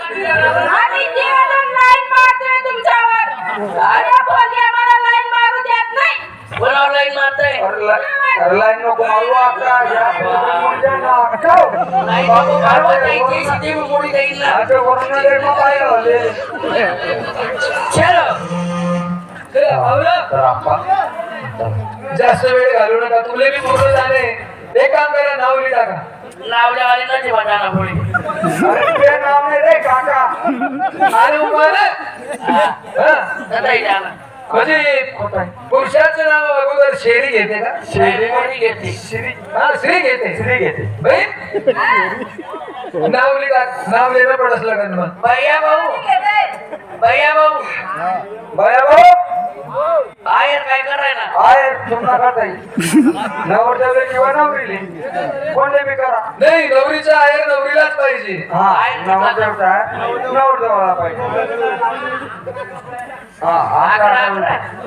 आम्ही निवेदन लाईन मारतोय तुमच्यावर. अरे पोरगी आम्हाला लाईन मारू देत नाही. कोणावर लाईन मारताय? लाईन नको मारू आता या म्हणजे ना नाही बाबू मारवा नाही ते सीधे मोडी देईल ना. आता वरून दे मग काय झाले चलो तर आपण जास्त वेळ घालू नका तुले बी मोठं झाले एक काम करा नाव लिहा टाका नावल्या वाली नदी वाटाणा पोळी. अरे ते नाव नाही रे काका आणि उभार कदाई जाना म्हणजे पुरुषाचं नाव अगोदर शेरी घेते का शेरी मोडी घेते. श्री हा श्री घेते बाई नाव लिहा नाव लिहिलं पडस लागेल मग भैया भाऊ बाया भाऊ आयर काय करायला? आहे तुम्हाला करता येईल नवरदेव किंवा नवरीले कोणते बी करा नाही नवरीचा आहे नवरीलाच पाहिजे हा नवरदेवचा नवरदेवाला पाहिजे हा आता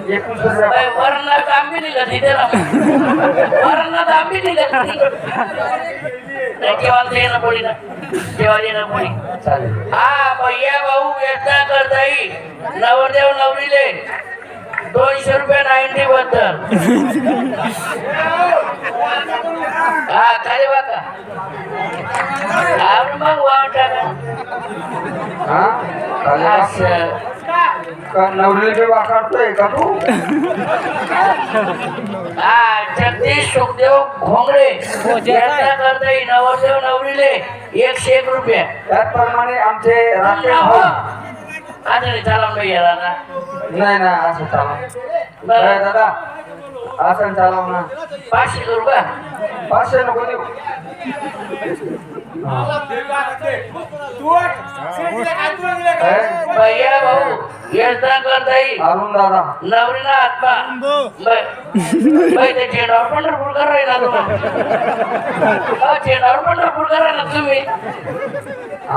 21 रुपये वरना तांबी निघत इथे वरना तांबी निघत नाही केव्हा येणं पोळी ना केव्हा येणं पोळी चालेल हा भैया भाऊ व्यथा करता येईल नवरदेव नवरीले 200 रुपये 90 हा काय बाका मग वाटा हा का नवरीला बी वाकारतोय का तू हा जगदीश सुखदेव घोंगडे व्यथा करता येईल नवरदेव नवरीले 101 रुपये त्याचप्रमाणे आमचे राकेश भाऊ आता नाही चाला भैया दादा नाही ना असं चालव दादा असं चालव ना 500 करू का 500 नको देऊ भैया भाऊ व्यथा करता येईल अरुण दादा नवरीला आत्मा ते चेंडावर पंढरपूर करायला चेंडावर पंढरपूर करायला तुम्ही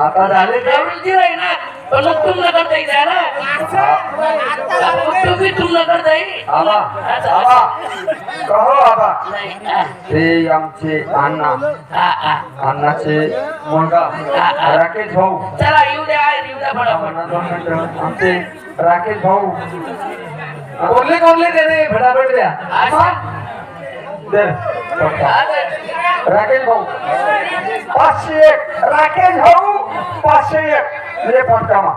आता झाले ते नवरीची राही ना पण मग तुमनं करता येईल ना तुम्ही तुमनं करता येईल आबा आबा कहो आबा नाही ते आमचे अण्णा अण्णाचे मुलगा राकेश भाऊ चला येऊ द्या फटाफट आमचे राकेश भाऊ कोणले त्याने फटाफट द्या राकेश भाऊ 501 राकेश भाऊ 501 म्हणजे पटकामा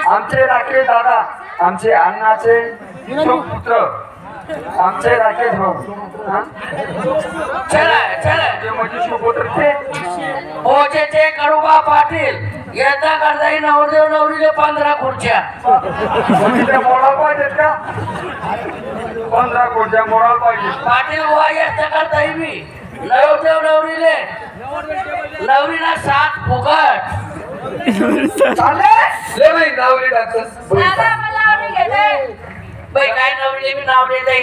आमचे राकेश दादा आमचे अण्णाचे पुत्र आमचे राकेश भाऊ चला ते म्हणजे सुपुत्र ते पोचेचे कडुबा पाटील येता करता येईल नवरदेव नवरीले 15 खुर्च्या मोडाल पाहिजेत का 15 खुर्च्या मोडाल पाहिजे पाटील बुवा येता करता येईल मी नवरदेव नवरीले नवरीला 7 फुकट चालेल ले बाई नावली टाकत दादा मला आवडी घेते. बाई काय नवरीले मी नाव देता